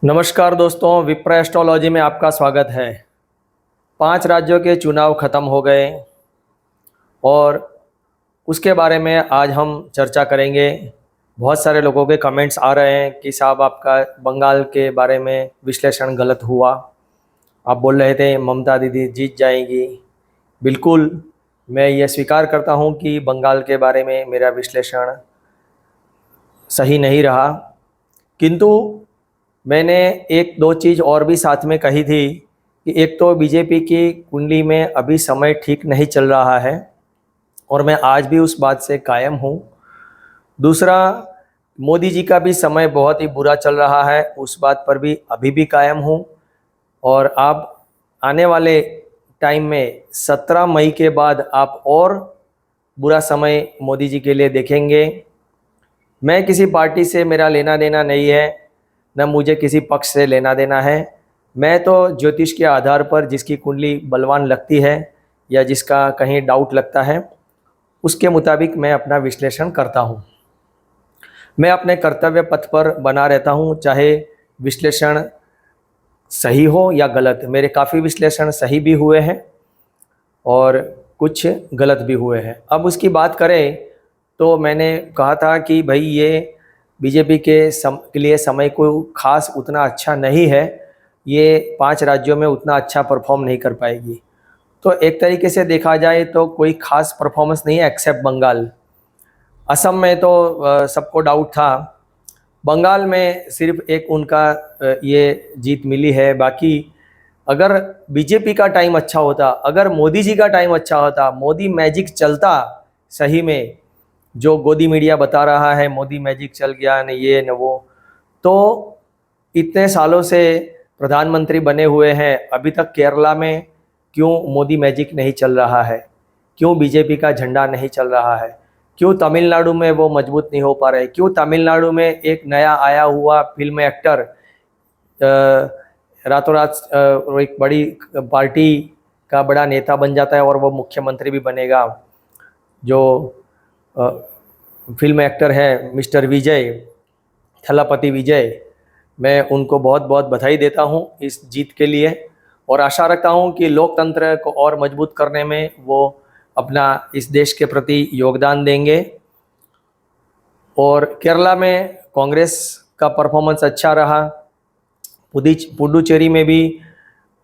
नमस्कार दोस्तों, विप्र एस्ट्रोलॉजी में आपका स्वागत है। 5 राज्यों के चुनाव ख़त्म हो गए और उसके बारे में आज हम चर्चा करेंगे। बहुत सारे लोगों के कमेंट्स आ रहे हैं कि साहब आपका बंगाल के बारे में विश्लेषण गलत हुआ। आप बोल रहे थे ममता दीदी जीत जाएंगी। बिल्कुल, मैं ये स्वीकार करता हूँ कि बंगाल के बारे में मेरा विश्लेषण सही नहीं रहा, किंतु मैंने एक दो चीज़ और भी साथ में कही थी कि एक तो बीजेपी की कुंडली में अभी समय ठीक नहीं चल रहा है और मैं आज भी उस बात से कायम हूँ। दूसरा, मोदी जी का भी समय बहुत ही बुरा चल रहा है, उस बात पर भी अभी भी कायम हूँ। और आप आने वाले टाइम में 17 मई के बाद आप और बुरा समय मोदी जी के लिए देखेंगे। मैं किसी पार्टी से मेरा लेना देना नहीं है, न मुझे किसी पक्ष से लेना देना है। मैं तो ज्योतिष के आधार पर जिसकी कुंडली बलवान लगती है या जिसका कहीं डाउट लगता है उसके मुताबिक मैं अपना विश्लेषण करता हूँ। मैं अपने कर्तव्य पथ पर बना रहता हूँ, चाहे विश्लेषण सही हो या गलत। मेरे काफ़ी विश्लेषण सही भी हुए हैं और कुछ गलत भी हुए हैं। अब उसकी बात करें तो मैंने कहा था कि भाई ये बीजेपी के लिए समय कोई खास उतना अच्छा नहीं है, ये 5 राज्यों में उतना अच्छा परफॉर्म नहीं कर पाएगी। तो एक तरीके से देखा जाए तो कोई खास परफॉर्मेंस नहीं है एक्सेप्ट बंगाल। असम में तो सबको डाउट था, बंगाल में सिर्फ एक उनका ये जीत मिली है। बाकी अगर बीजेपी का टाइम अच्छा होता, अगर मोदी जी का टाइम अच्छा होता, मोदी मैजिक चलता सही में, जो गोदी मीडिया बता रहा है मोदी मैजिक चल गया न ये न वो, तो इतने सालों से प्रधानमंत्री बने हुए हैं, अभी तक केरला में क्यों मोदी मैजिक नहीं चल रहा है? क्यों बीजेपी का झंडा नहीं चल रहा है? क्यों तमिलनाडु में वो मजबूत नहीं हो पा रहे? क्यों तमिलनाडु में एक नया आया हुआ फिल्म एक्टर रातों रात एक बड़ी पार्टी का बड़ा नेता बन जाता है और वो मुख्यमंत्री भी बनेगा? जो फिल्म एक्टर है मिस्टर विजय, थलापति विजय, मैं उनको बहुत बहुत बधाई देता हूं इस जीत के लिए और आशा रखता हूं कि लोकतंत्र को और मजबूत करने में वो अपना इस देश के प्रति योगदान देंगे। और केरला में कांग्रेस का परफॉर्मेंस अच्छा रहा। पुडुचेरी में भी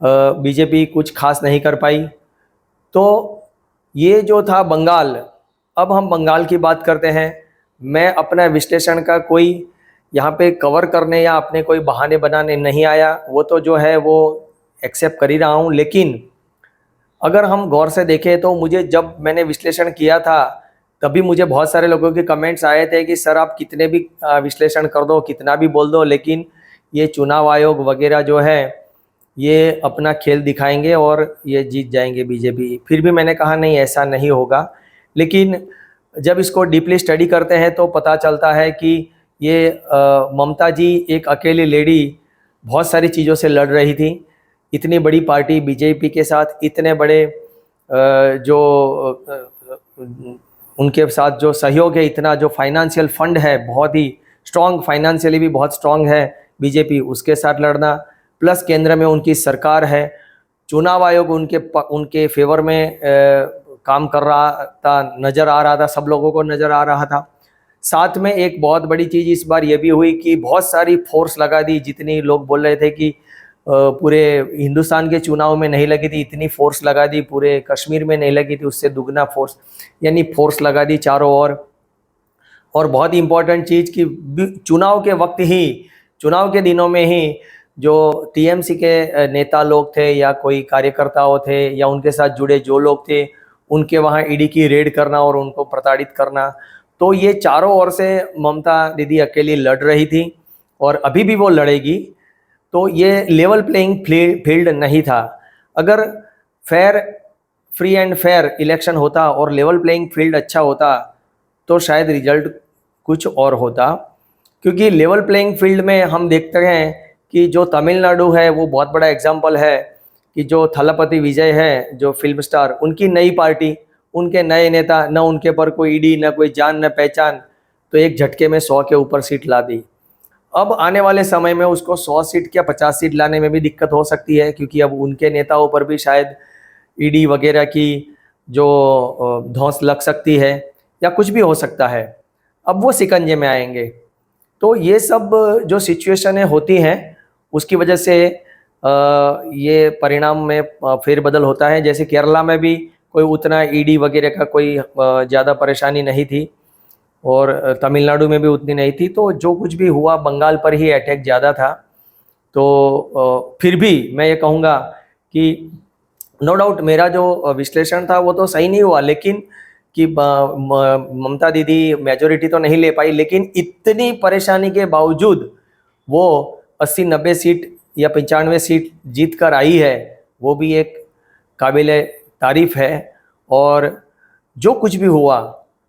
बीजेपी कुछ खास नहीं कर पाई। तो ये जो था बंगाल। अब हम बंगाल की बात करते हैं। मैं अपना विश्लेषण का कोई यहाँ पे कवर करने या अपने कोई बहाने बनाने नहीं आया, वो तो जो है वो एक्सेप्ट कर ही रहा हूँ। लेकिन अगर हम गौर से देखें तो मुझे जब मैंने विश्लेषण किया था तभी मुझे बहुत सारे लोगों के कमेंट्स आए थे कि सर आप कितने भी विश्लेषण कर दो, कितना भी बोल दो, लेकिन ये चुनाव आयोग वगैरह जो है ये अपना खेल दिखाएंगे और ये जीत जाएंगे बीजेपी। फिर भी मैंने कहा नहीं, ऐसा नहीं होगा। लेकिन जब इसको डीपली स्टडी करते हैं तो पता चलता है कि ये ममता जी एक अकेली लेडी बहुत सारी चीज़ों से लड़ रही थी। इतनी बड़ी पार्टी बीजेपी के साथ, इतने बड़े जो उनके साथ जो सहयोग है, इतना जो फाइनेंशियल फंड है, बहुत ही स्ट्रॉन्ग, फाइनेंशियली भी बहुत स्ट्रॉन्ग है बीजेपी, उसके साथ लड़ना, प्लस केंद्र में उनकी सरकार है, चुनाव आयोग उनके फेवर में काम कर रहा था, नज़र आ रहा था, सब लोगों को नज़र आ रहा था। साथ में एक बहुत बड़ी चीज़ इस बार ये भी हुई कि बहुत सारी फोर्स लगा दी। जितनी लोग बोल रहे थे कि पूरे हिंदुस्तान के चुनाव में नहीं लगी थी, इतनी फोर्स लगा दी, पूरे कश्मीर में नहीं लगी थी, उससे दुगना फोर्स, यानी फोर्स लगा दी चारों ओर। और बहुत ही इम्पोर्टेंट चीज़ कि चुनाव के वक्त ही, चुनाव के दिनों में ही जो टीएमसी के नेता लोग थे या कोई कार्यकर्ताओं थे या उनके साथ जुड़े जो लोग थे, उनके वहाँ ईडी की रेड करना और उनको प्रताड़ित करना। तो ये चारों ओर से ममता दीदी अकेली लड़ रही थी और अभी भी वो लड़ेगी। तो ये लेवल प्लेइंग फील्ड नहीं था। अगर fair, free and fair election होता और लेवल प्लेइंग फील्ड अच्छा होता तो शायद रिजल्ट कुछ और होता। क्योंकि लेवल प्लेइंग फील्ड में हम देखते हैं कि जो तमिलनाडु है वो बहुत बड़ा एग्जाम्पल है कि जो थलापति विजय है, जो फिल्म स्टार, उनकी नई पार्टी, उनके नए नेता, न उनके पर कोई ईडी, न कोई जान, न पहचान, तो एक झटके में 100 के ऊपर सीट ला दी। अब आने वाले समय में उसको 100 सीट या 50 सीट लाने में भी दिक्कत हो सकती है, क्योंकि अब उनके नेताओं पर भी शायद ईडी वगैरह की जो धौंस लग सकती है या कुछ भी हो सकता है। अब वो शिकंजे में आएंगे। तो ये सब जो सिचुएशनें होती हैं उसकी वजह से ये परिणाम में फेरबदल होता है। जैसे केरला में भी कोई उतना ईडी वगैरह का कोई ज़्यादा परेशानी नहीं थी, और तमिलनाडु में भी उतनी नहीं थी। तो जो कुछ भी हुआ बंगाल पर ही अटैक ज़्यादा था। तो फिर भी मैं ये कहूँगा कि नो डाउट मेरा जो विश्लेषण था वो तो सही नहीं हुआ, लेकिन कि ममता दीदी मेजोरिटी तो नहीं ले पाई, लेकिन इतनी परेशानी के बावजूद वो 80-90 सीट या 95 सीट जीत कर आई है, वो भी एक काबिले तारीफ है। और जो कुछ भी हुआ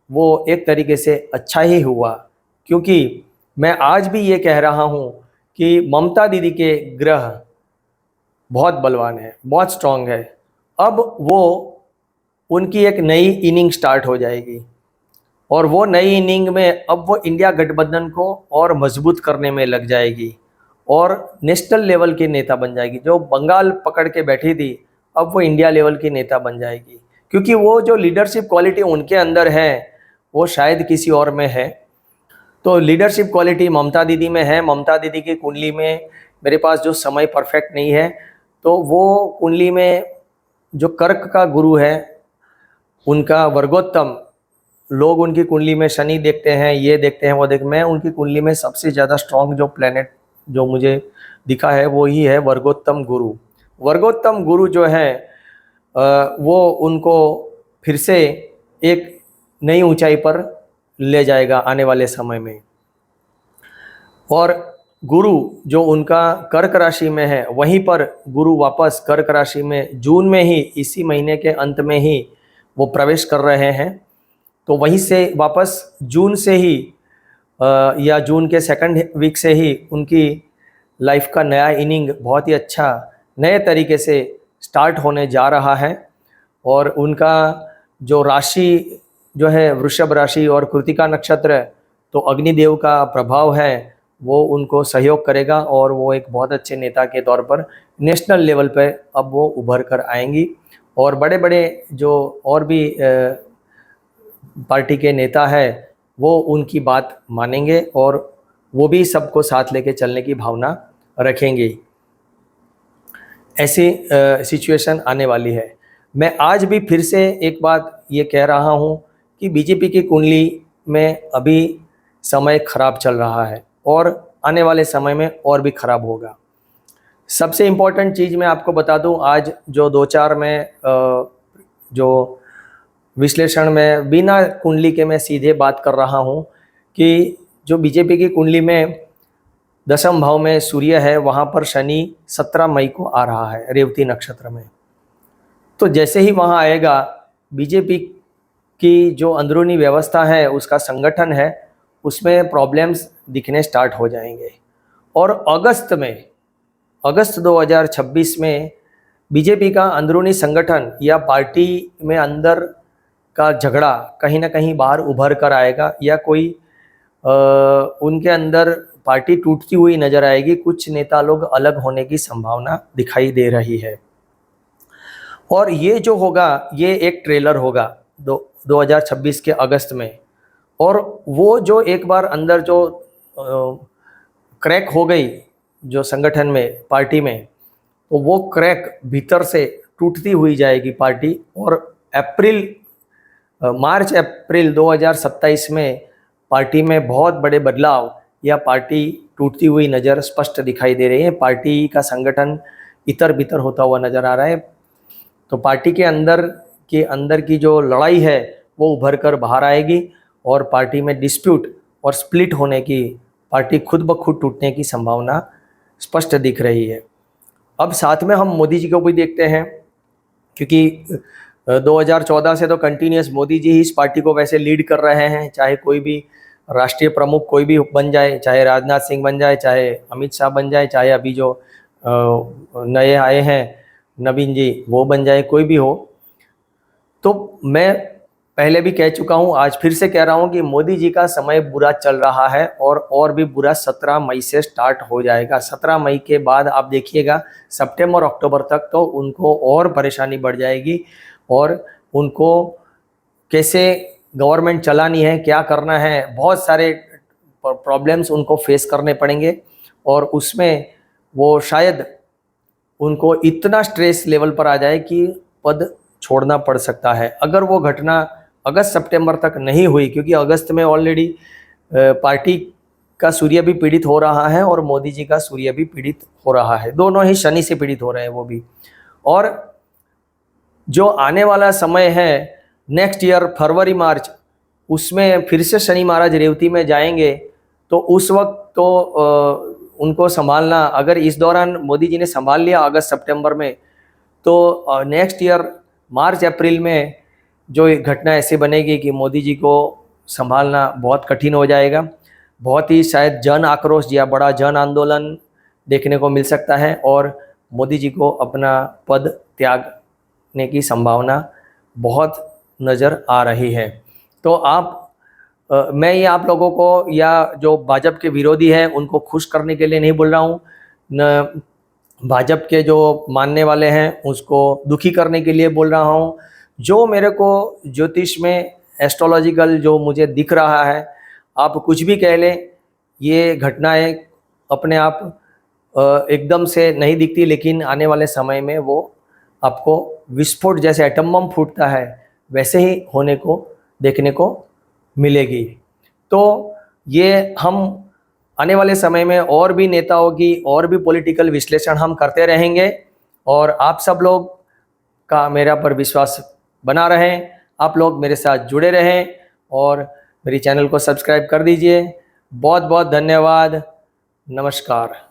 वो एक तरीके से अच्छा ही हुआ, क्योंकि मैं आज भी ये कह रहा हूँ कि ममता दीदी के ग्रह बहुत बलवान है, बहुत स्ट्रांग है। अब वो उनकी एक नई इनिंग स्टार्ट हो जाएगी, और वो नई इनिंग में अब वो इंडिया गठबंधन को और मजबूत करने में लग जाएगी, और नेशनल लेवल की नेता बन जाएगी। जो बंगाल पकड़ के बैठी थी, अब वो इंडिया लेवल की नेता बन जाएगी, क्योंकि वो जो लीडरशिप क्वालिटी उनके अंदर है वो शायद किसी और में है। तो लीडरशिप क्वालिटी ममता दीदी में है। ममता दीदी की कुंडली में, मेरे पास जो समय परफेक्ट नहीं है, तो वो कुंडली में जो कर्क का गुरु है उनका वर्गोत्तम, लोग उनकी कुंडली में शनि देखते हैं, ये देखते हैं, वो मैं उनकी कुंडली में सबसे ज़्यादा स्ट्रॉन्ग जो प्लेनेट जो मुझे दिखा है वो ही है वर्गोत्तम गुरु। वर्गोत्तम गुरु जो है वो उनको फिर से एक नई ऊंचाई पर ले जाएगा आने वाले समय में। और गुरु जो उनका कर्क राशि में है, वहीं पर गुरु वापस कर्क राशि में जून में ही, इसी महीने के अंत में ही वो प्रवेश कर रहे हैं। तो वहीं से वापस जून से ही या जून के सेकंड वीक से ही उनकी लाइफ का नया इनिंग बहुत ही अच्छा नए तरीके से स्टार्ट होने जा रहा है। और उनका जो राशि जो है वृषभ राशि और कृतिका नक्षत्र, तो अग्निदेव का प्रभाव है, वो उनको सहयोग करेगा, और वो एक बहुत अच्छे नेता के तौर पर नेशनल लेवल पर अब वो उभर कर आएंगी। और बड़े बड़े जो और भी पार्टी के नेता है वो उनकी बात मानेंगे, और वो भी सबको साथ लेके चलने की भावना रखेंगे। ऐसी सिचुएशन आने वाली है। मैं आज भी फिर से एक बात ये कह रहा हूँ कि बीजेपी की कुंडली में अभी समय खराब चल रहा है, और आने वाले समय में और भी खराब होगा। सबसे इम्पोर्टेंट चीज़ मैं आपको बता दूं, आज जो 2-4 में जो विश्लेषण में बिना कुंडली के मैं सीधे बात कर रहा हूं कि जो बीजेपी की कुंडली में 10वें भाव में सूर्य है, वहां पर शनि 17 मई को आ रहा है रेवती नक्षत्र में। तो जैसे ही वहां आएगा, बीजेपी की जो अंदरूनी व्यवस्था है, उसका संगठन है, उसमें प्रॉब्लम्स दिखने स्टार्ट हो जाएंगे। और अगस्त 2026 में बीजेपी का अंदरूनी संगठन या पार्टी में अंदर का झगड़ा कहीं ना कहीं बाहर उभर कर आएगा, या कोई उनके अंदर पार्टी टूटती हुई नजर आएगी। कुछ नेता लोग अलग होने की संभावना दिखाई दे रही है। और ये जो होगा ये एक ट्रेलर होगा 2026 के अगस्त में। और वो जो एक बार अंदर जो क्रैक हो गई जो संगठन में, पार्टी में, तो वो क्रैक भीतर से टूटती हुई जाएगी पार्टी। और मार्च अप्रैल 2027 में पार्टी में बहुत बड़े बदलाव या पार्टी टूटती हुई नज़र स्पष्ट दिखाई दे रही है। पार्टी का संगठन इतर बितर होता हुआ नज़र आ रहा है। तो पार्टी के अंदर की जो लड़ाई है वो उभर कर बाहर आएगी, और पार्टी में डिस्प्यूट और स्प्लिट होने की, पार्टी खुद ब खुद टूटने की संभावना स्पष्ट दिख रही है। अब साथ में हम मोदी जी को भी देखते हैं, क्योंकि 2014 से तो कंटिन्यूस मोदी जी ही इस पार्टी को वैसे लीड कर रहे हैं। चाहे कोई भी राष्ट्रीय प्रमुख कोई भी बन जाए, चाहे राजनाथ सिंह बन जाए, चाहे अमित शाह बन जाए, चाहे अभी जो नए आए हैं नवीन जी वो बन जाए, कोई भी हो। तो मैं पहले भी कह चुका हूं, आज फिर से कह रहा हूं कि मोदी जी का समय बुरा चल रहा है और भी बुरा 17 मई से स्टार्ट हो जाएगा। 17 मई के बाद आप देखिएगा सितंबर अक्टूबर तक तो उनको और परेशानी बढ़ जाएगी और उनको कैसे गवर्नमेंट चलानी है, क्या करना है, बहुत सारे प्रॉब्लम्स उनको फेस करने पड़ेंगे और उसमें वो शायद उनको इतना स्ट्रेस लेवल पर आ जाए कि पद छोड़ना पड़ सकता है। अगर वो घटना अगस्त सितंबर तक नहीं हुई, क्योंकि अगस्त में ऑलरेडी पार्टी का सूर्य भी पीड़ित हो रहा है और मोदी जी का सूर्य भी पीड़ित हो रहा है, दोनों ही शनि से पीड़ित हो रहे हैं वो भी। और जो आने वाला समय है नेक्स्ट ईयर फरवरी मार्च, उसमें फिर से शनि महाराज रेवती में जाएंगे, तो उस वक्त तो उनको संभालना, अगर इस दौरान मोदी जी ने संभाल लिया अगस्त सितंबर में, तो नेक्स्ट ईयर मार्च अप्रैल में जो घटना ऐसे बनेगी कि मोदी जी को संभालना बहुत कठिन हो जाएगा। बहुत ही शायद जन आक्रोश या बड़ा जन आंदोलन देखने को मिल सकता है और मोदी जी को अपना पद त्यागने की संभावना बहुत नज़र आ रही है। तो मैं ये आप लोगों को या जो भाजपा के विरोधी हैं उनको खुश करने के लिए नहीं बोल रहा हूँ, न भाजपा के जो मानने वाले हैं उसको दुखी करने के लिए बोल रहा हूँ। जो मेरे को ज्योतिष में एस्ट्रोलॉजिकल जो मुझे दिख रहा है, आप कुछ भी कह लें, ये घटनाएं अपने आप एकदम से नहीं दिखती, लेकिन आने वाले समय में वो आपको विस्फोट जैसे एटम बम फूटता है वैसे ही होने को देखने को मिलेगी। तो ये हम आने वाले समय में और भी नेताओं की और भी पॉलिटिकल विश्लेषण हम करते रहेंगे और आप सब लोग का मेरा पर विश्वास बना रहे, आप लोग मेरे साथ जुड़े रहें और मेरी चैनल को सब्सक्राइब कर दीजिए। बहुत बहुत धन्यवाद। नमस्कार।